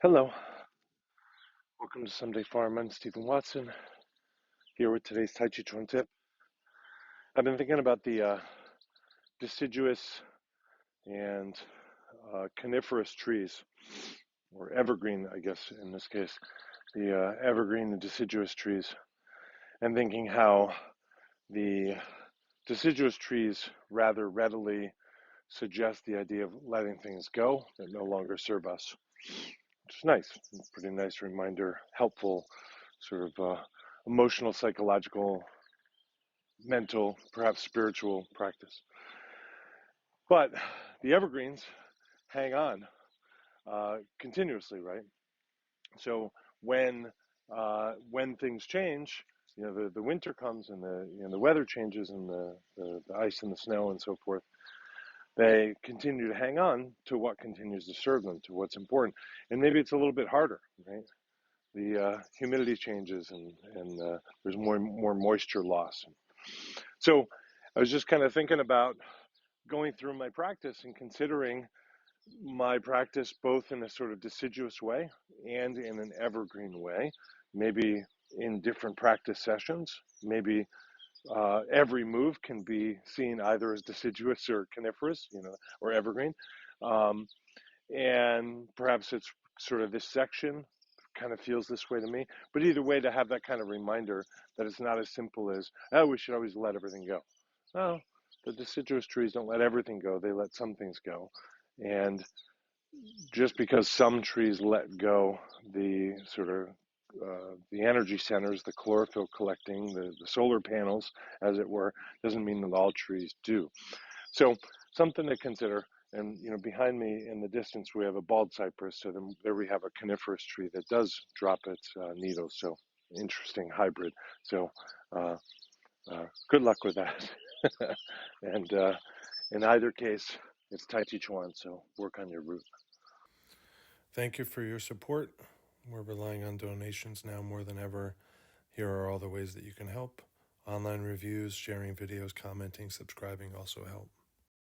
Hello, welcome to Someday Farm. I'm Stephen Watson, here with today's Tàijíquán Tip. I've been thinking about the deciduous and coniferous trees, or evergreen, I guess, in this case, the evergreen and deciduous trees, and thinking how the deciduous trees rather readily suggest the idea of letting things go that no longer serve us. Which is nice, pretty nice reminder, helpful, sort of emotional, psychological, mental, perhaps spiritual practice. But the evergreens hang on continuously, right? So when things change, the winter comes and the weather changes and the ice and the snow and so forth. They continue to hang on to what continues to serve them, to what's important, and maybe it's a little bit harder, right? The humidity changes and there's more moisture loss. So I was just kind of thinking about going through my practice and considering my practice both in a sort of deciduous way and in an evergreen way, maybe in different practice sessions. Maybe every move can be seen either as deciduous or coniferous, or evergreen. Um, and perhaps it's sort of this section kind of feels this way to me. But either way, to have that kind of reminder that it's not as simple as, oh, we should always let everything go. No, the deciduous trees don't let everything go. They let some things go. And just because some trees let go the sort of the energy centers, the chlorophyll collecting, the solar panels, as it were, doesn't mean that all trees do. So something to consider. And behind me in the distance, we have a bald cypress. So then there we have a coniferous tree that does drop its needles. So interesting hybrid. So good luck with that. And in either case, it's Tàijíquán. So work on your root. Thank you for your support. We're relying on donations now more than ever. Here are all the ways that you can help. Online reviews, sharing videos, commenting, subscribing also help.